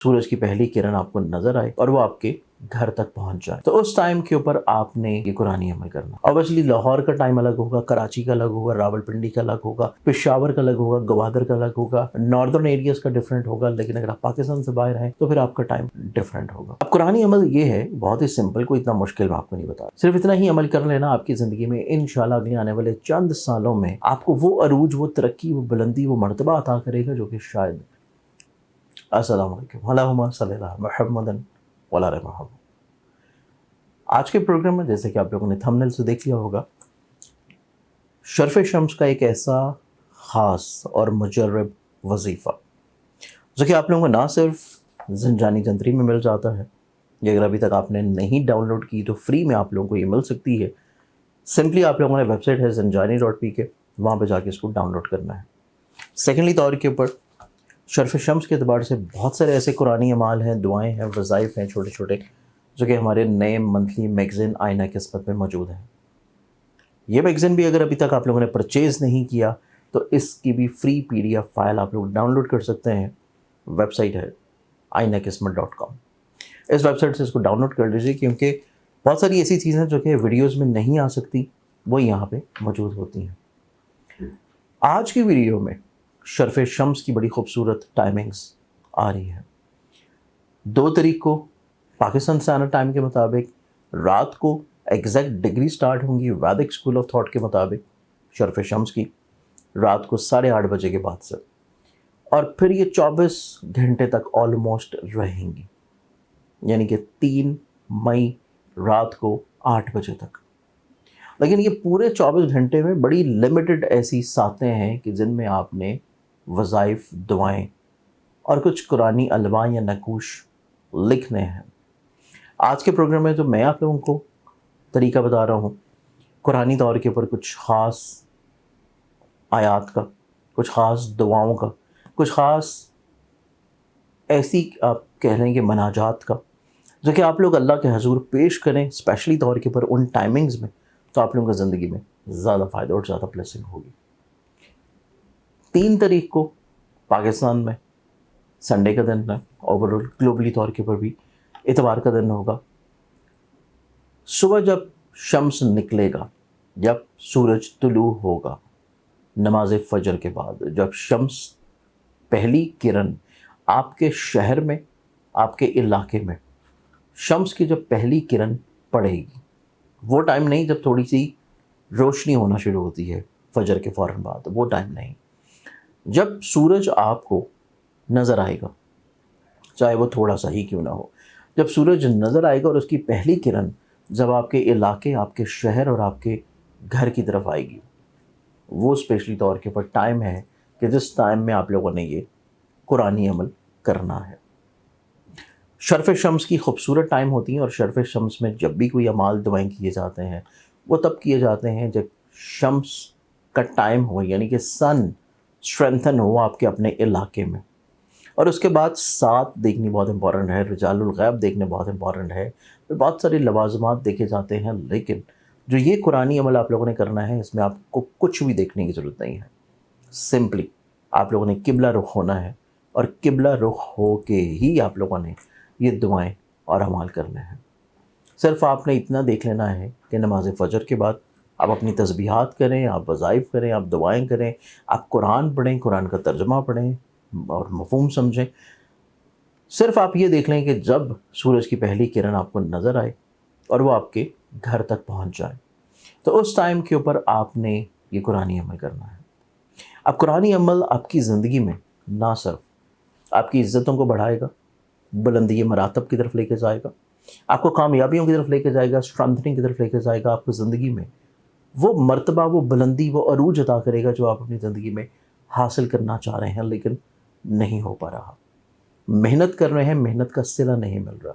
सूरज की पहली किरण आपको नजर आए और वो आपके घर तक पहुंच जाए, तो उस टाइम के ऊपर आपने ये कुरानी अमल करना। ऑब्वियसली लाहौर का टाइम अलग होगा, कराची का अलग होगा, रावलपिंडी का अलग होगा, पेशावर का अलग होगा, गवादर का अलग होगा, नॉर्दर्न एरियाज का डिफरेंट होगा, लेकिन अगर आप पाकिस्तान से बाहर हैं तो फिर आपका टाइम डिफरेंट होगा। अब कुरानी अमल ये है, बहुत ही सिंपल, कोई इतना मुश्किल मैं आपको नहीं बता, सिर्फ इतना ही अमल कर लेना, आपकी जिंदगी में इंशाल्लाह अगले आने वाले चंद सालों में आपको वो अरूज, वो तरक्की, वो बुलंदी, वो मर्तबा अता करेगा जो कि शायद। अस्सलाम वालेकुम, अल्लाहुम्मा सल्ली अला मुहम्मदिन व अला आलि मुहम्मद। आज के प्रोग्राम में, जैसे कि आप लोगों ने थंबनेल से देख लिया होगा, शर्फ शम्स का एक ऐसा ख़ास और मुजर्रब वजीफ़ा जो कि आप लोगों को ना सिर्फ ज़िंजानी जंतरी में मिल जाता है, ये अगर अभी तक आपने नहीं डाउनलोड की तो फ्री में आप लोगों को ये मिल सकती है। सिंपली आप लोगों ने वेबसाइट है zinjani.pk, वहाँ पे जाके इसको डाउनलोड करना है। सेकेंडली तौर के ऊपर शर्फ शम्स के अतबार से बहुत सारे ऐसे कुरानी अमाल हैं, दुआएं हैं, वज़ाइफ हैं छोटे छोटे, जो कि हमारे नए मंथली मैगज़ीन आईना किस्मत में मौजूद हैं। ये मैगज़ीन भी अगर अभी तक आप लोगों ने परचेज़ नहीं किया तो इसकी भी फ्री PDF फाइल आप लोग डाउनलोड कर सकते हैं। वेबसाइट है ainakismat.com। इस वेबसाइट से इसको डाउनलोड कर लीजिए, क्योंकि बहुत सारी ऐसी चीज़ें जो कि वीडियोज़ में नहीं आ सकती वो यहाँ पे मौजूद होती हैं। आज की वीडियो में शर्फ शम्स की बड़ी खूबसूरत टाइमिंग्स आ रही है। 2 तारीख को पाकिस्तान स्टैंडर्ड टाइम के मुताबिक रात को एग्जैक्ट डिग्री स्टार्ट होंगी वैदिक स्कूल ऑफ थॉट के मुताबिक शर्फ शम्स की, रात को 8:30 बजे के बाद से, और फिर ये 24 घंटे तक ऑलमोस्ट रहेंगी, यानी कि 3 मई रात को 8 बजे तक। लेकिन ये पूरे 24 घंटे में बड़ी लिमिटेड ऐसी सातें हैं कि जिनमें आपने वज़ाइफ, दुआएं और कुछ कुरानी अलवा या नकूश लिखने हैं। आज के प्रोग्राम में जो मैं आप लोगों को तरीका बता रहा हूँ, कुरानी तौर के ऊपर कुछ ख़ास आयात का, कुछ ख़ास दुआओं का, कुछ ख़ास ऐसी आप कह लें कि मनाजात का, जो कि आप लोग अल्लाह के हजूर पेश करें स्पेशली तौर के ऊपर उन टाइमिंग्स में, तो आप लोगों को ज़िंदगी में ज़्यादा फ़ायदा और ज़्यादा ब्लेसिंग होगी। 3 तारीख को पाकिस्तान में संडे का दिन है, ओवरऑल ग्लोबली तौर के ऊपर भी इतवार का दिन होगा। सुबह जब शम्स निकलेगा, जब सूरज तुलू होगा, नमाज फजर के बाद जब शम्स पहली किरण आपके शहर में, आपके इलाके में शम्स की जब पहली किरण पड़ेगी, वो टाइम नहीं जब थोड़ी सी रोशनी होना शुरू होती है फजर के फ़ौरन बाद, वो टाइम नहीं, जब सूरज आपको नज़र आएगा, चाहे वो थोड़ा सा ही क्यों ना हो, जब सूरज नज़र आएगा और उसकी पहली किरण जब आपके इलाके, आपके शहर और आपके घर की तरफ आएगी, वो स्पेशली तौर के ऊपर टाइम है कि जिस टाइम में आप लोगों ने ये कुरानी अमल करना है। शर्फ शम्स की खूबसूरत टाइम होती हैं, और शर्फ शम्स में जब भी कोई अमाल दुआएं किए जाते हैं वो तब किए जाते हैं जब शम्स का टाइम हो, यानी कि सन स्ट्रेंथन हो आपके अपने इलाके में। और उसके बाद साथ देखनी बहुत इंपॉर्टेंट है, रिजालुल गैब देखने बहुत इंपॉर्टेंट है, फिर बहुत सारे लवाजमात देखे जाते हैं। लेकिन जो ये कुरानी अमल आप लोगों ने करना है, इसमें आपको कुछ भी देखने की ज़रूरत नहीं है। सिंपली आप लोगों ने किबला रुख होना है, और किबला रुख हो के ही आप लोगों ने ये दुआएं और अमाल करने हैं। सिर्फ आपने इतना देख लेना है कि नमाज फ़जर के बाद आप अपनी तस्बीहात करें, आप वज़ाइफ करें, आप दुआएं करें, आप कुरान पढ़ें, कुरान का तर्जुमा पढ़ें और मफ़हूम समझें। सिर्फ आप ये देख लें कि जब सूरज की पहली किरण आपको नज़र आए और वो आपके घर तक पहुंच जाए, तो उस टाइम के ऊपर आपने ये कुरानी अमल करना है। अब कुरानी अमल आपकी ज़िंदगी में ना सिर्फ आपकी इज़्ज़तों को बढ़ाएगा, बुलंदी मरातब की तरफ लेके जाएगा, आपको कामयाबियों की तरफ लेके जाएगा, स्ट्रेंथनिंग की तरफ लेके जाएगा, आपको ज़िंदगी में वो मर्तबा, वो बुलंदी, वो अरूज अता करेगा जो आप अपनी ज़िंदगी में हासिल करना चाह रहे हैं लेकिन नहीं हो पा रहा। मेहनत कर रहे हैं, मेहनत का सिला नहीं मिल रहा,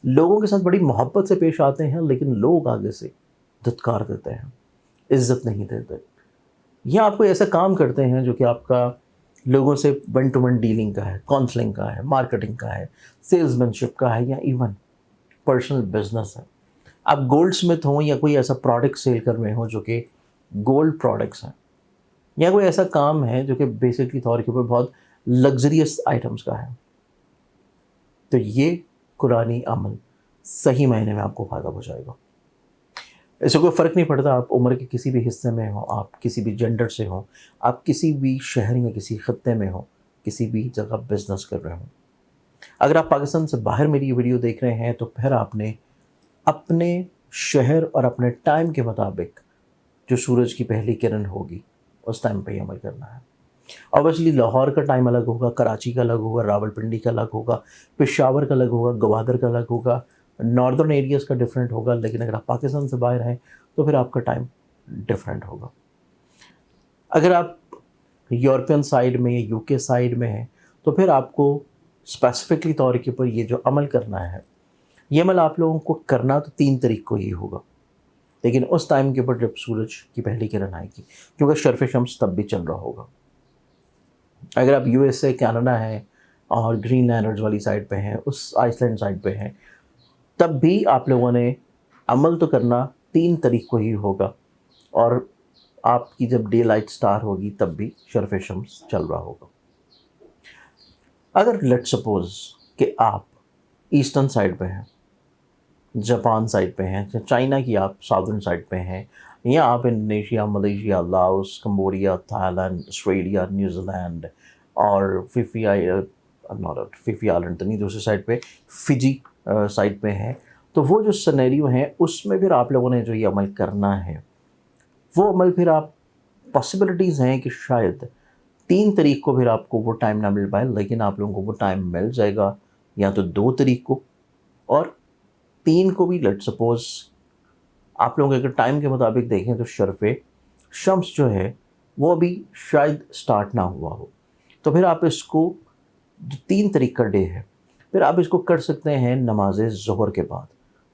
लोगों के साथ बड़ी मोहब्बत से पेश आते हैं लेकिन लोग आगे से धुतकार देते हैं, इज़्ज़त नहीं देते, या आप कोई ऐसा काम करते हैं जो कि आपका लोगों से वन टू वन डीलिंग का है, काउंसलिंग का है, मार्केटिंग का है, सेल्समैनशिप का है, या इवन पर्सनल बिजनेस है। आप गोल्ड स्मिथ हों या कोई ऐसा प्रोडक्ट सेल कर रहे हो जो कि गोल्ड प्रोडक्ट्स हैं, या कोई ऐसा काम है जो कि बेसिकली तौर के ऊपर बहुत लग्जरियस आइटम्स का है, تو یہ قرآنی عمل صحیح معنی میں آپ کو فائدہ پہنچائے گا. اس سے کوئی فرق نہیں پڑتا آپ عمر کے کسی بھی حصے میں ہوں، آپ کسی بھی جنڈر سے ہوں، آپ کسی بھی شہر یا کسی خطے میں ہوں، کسی بھی جگہ بزنس کر رہے ہوں. اگر آپ پاکستان سے باہر میری یہ ویڈیو دیکھ رہے ہیں تو پھر آپ نے اپنے شہر اور اپنے ٹائم کے مطابق جو سورج کی پہلی کرن ہوگی اس ٹائم پہ ہی عمل کرنا ہے. اوبیسلی لاہور کا ٹائم الگ ہوگا، کراچی کا الگ ہوگا، راول پنڈی کا الگ ہوگا، پشاور کا الگ ہوگا، گوادر کا الگ ہوگا، ناردرن ایریاز کا ڈفرینٹ ہوگا. لیکن اگر آپ پاکستان سے باہر ہیں تو پھر آپ کا ٹائم ڈفرینٹ ہوگا. اگر آپ یورپین سائڈ میں یا یو کے سائڈ میں ہیں تو پھر آپ کو اسپیسیفکلی طور کے اوپر یہ جو عمل کرنا ہے، یہ عمل آپ لوگوں کو کرنا تو 3 طریقوں ہی ہوگا، لیکن اس ٹائم کے اوپر جب سورج کی پہلی کرن آئے گی، کیونکہ شرف شمس تب بھی چل رہا ہوگا. اگر آپ یو ایس اے، کینیڈا ہیں اور گرین لینڈرز والی سائڈ پہ ہیں، اس آئس لینڈ سائڈ پہ ہیں، تب بھی آپ لوگوں نے عمل تو کرنا 3 طریقوں ہی ہوگا، اور آپ کی جب ڈے لائٹ سٹار ہوگی تب بھی شرف شمس چل رہا ہوگا. اگر لیٹ سپوز کہ آپ ایسٹرن سائڈ پہ ہیں، جاپان سائڈ پہ ہیں، چائنا کی آپ ساؤدرن سائڈ پہ ہیں، یا آپ Indonesia, Malaysia, Laos, Cambodia, Thailand, Australia, New Zealand اور ففی آئلینڈ تو نہیں، دوسری سائڈ پہ فجی سائڈ پہ ہیں، تو وہ جو سنیریو ہیں اس میں پھر آپ لوگوں نے جو یہ عمل کرنا ہے، وہ عمل پھر آپ پاسبلٹیز ہیں کہ شاید 3 طریق کو پھر آپ کو وہ ٹائم نہ مل پائے، لیکن آپ لوگوں کو وہ ٹائم مل جائے گا یا تو 2 طریق کو، اور 3 کو بھی لیٹ سپوز آپ لوگوں کے اگر ٹائم کے مطابق دیکھیں تو شرف شمس جو ہے وہ ابھی شاید سٹارٹ نہ ہوا ہو، تو پھر آپ اس کو جو 3 طریق کا ڈے ہے پھر آپ اس کو کر سکتے ہیں نماز ظہر کے بعد،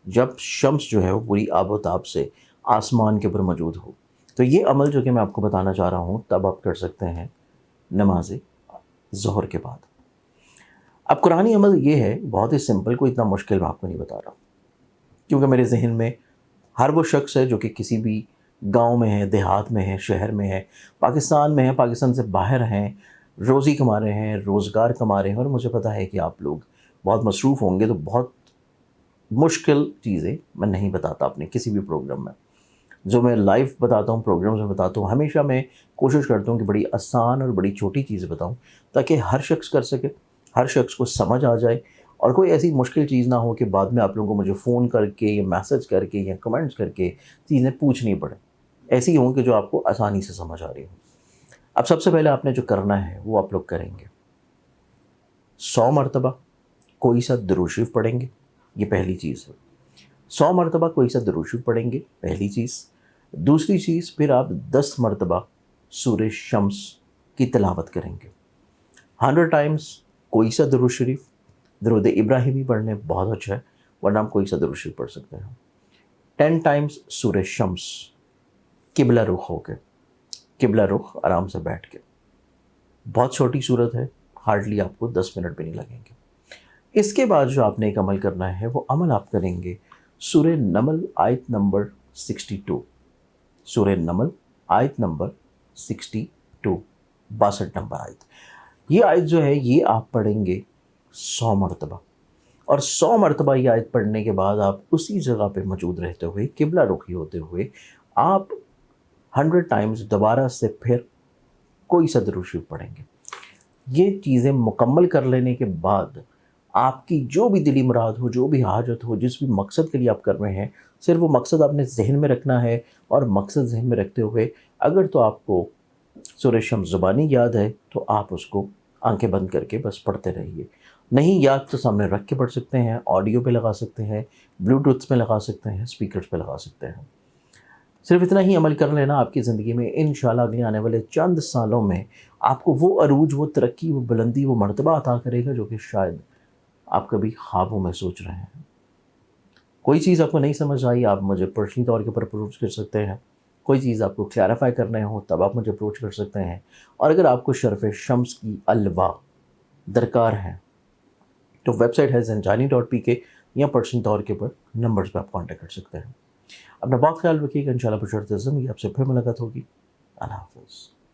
جب شمس جو ہے وہ پوری آب و تاب سے آسمان کے اوپر موجود ہو. تو یہ عمل جو کہ میں آپ کو بتانا چاہ رہا ہوں تب آپ کر سکتے ہیں نماز ظہر کے بعد. اب قرآنی عمل یہ ہے بہت ہی سمپل، کوئی اتنا مشکل میں آپ کو نہیں بتا رہا، کیونکہ میرے ذہن میں ہر وہ شخص ہے جو کہ کسی بھی گاؤں میں ہے، دیہات میں ہے، شہر میں ہے، پاکستان میں ہے، پاکستان سے باہر ہیں، روزی کما رہے ہیں، روزگار کما رہے ہیں، اور مجھے پتہ ہے کہ آپ لوگ بہت مصروف ہوں گے، تو بہت مشکل چیزیں میں نہیں بتاتا اپنے کسی بھی پروگرام میں. جو میں لائیو بتاتا ہوں، پروگرامز میں بتاتا ہوں، ہمیشہ میں کوشش کرتا ہوں کہ بڑی آسان اور بڑی چھوٹی چیزیں بتاؤں تاکہ ہر شخص کر سکے، ہر شخص کو سمجھ آ جائے، اور کوئی ایسی مشکل چیز نہ ہو کہ بعد میں آپ لوگوں کو مجھے فون کر کے یا میسج کر کے یا کمنٹس کر کے چیزیں پوچھنی پڑیں. ایسی ہوں کہ جو آپ کو آسانی سے سمجھ آ رہی ہوں. اب سب سے پہلے آپ نے جو کرنا ہے وہ آپ لوگ کریں گے، 100 مرتبہ کوئی سا درود شریف پڑھیں گے، یہ پہلی چیز ہے. 100 مرتبہ کوئی سا درود شریف پڑھیں گے، پہلی چیز. دوسری چیز، پھر آپ 10 مرتبہ سورہ شمس کی تلاوت کریں گے. 100 ٹائمز کوئی سا درود شریف، درود ابراہیمی پڑھنے بہت اچھا ہے، ورنہ آپ کوئی سا درود شریف پڑھ سکتے ہیں. 10 ٹائمز سورہ شمس قبلہ رخ ہو کے، قبلہ رخ آرام سے بیٹھ کے. بہت چھوٹی صورت ہے، ہارڈلی آپ کو 10 منٹ بھی نہیں لگیں گے. اس کے بعد جو آپ نے ایک عمل کرنا ہے وہ عمل آپ کریں گے سورہ نمل آیت نمبر 62. سورہ نمل آیت نمبر 62، 62 نمبر آیت. یہ آیت جو ہے یہ آپ پڑھیں گے 100 مرتبہ، اور 100 مرتبہ یہ آیت پڑھنے کے بعد آپ اسی جگہ پہ موجود رہتے ہوئے، قبلہ رخی ہوتے ہوئے، آپ 100 ٹائمز دوبارہ سے پھر کوئی سا درود شریف پڑھیں گے. یہ چیزیں مکمل کر لینے کے بعد آپ کی جو بھی دلی مراد ہو، جو بھی حاجت ہو، جس بھی مقصد کے لیے آپ کر رہے ہیں، صرف وہ مقصد آپ نے ذہن میں رکھنا ہے، اور مقصد ذہن میں رکھتے ہوئے اگر تو آپ کو سورہ شمس زبانی یاد ہے تو آپ اس کو آنکھیں بند کر کے بس پڑھتے رہیے. نہیں یاد تو سامنے رکھ کے پڑھ سکتے ہیں، آڈیو پہ لگا سکتے ہیں، بلوٹوتھ پہ لگا سکتے ہیں، اسپیکرز پہ لگا سکتے ہیں. صرف اتنا ہی عمل کر لینا، آپ کی زندگی میں انشاءاللہ اگلے آنے والے چند سالوں میں آپ کو وہ عروج، وہ ترقی، وہ بلندی، وہ مرتبہ عطا کرے گا جو کہ شاید آپ کبھی خوابوں میں سوچ رہے ہیں. کوئی چیز آپ کو نہیں سمجھ آئی، آپ مجھے پرسنلی طور کے اوپر اپروچ کر سکتے ہیں. کوئی چیز آپ کو کلیریفائی کرنے ہو تب آپ مجھے اپروچ کر سکتے ہیں. اور اگر آپ کو شرف شمس کی الوا درکار ہیں تو ویب سائٹ ہے zanjani.pk، یا پرسنل طور کے اوپر نمبرز پہ آپ کانٹیکٹ کر سکتے ہیں. اپنا بہت خیال رکھیے گا، انشاءاللہ بشرط زندگی آپ سے پھر ملاقات ہوگی. اللہ حافظ.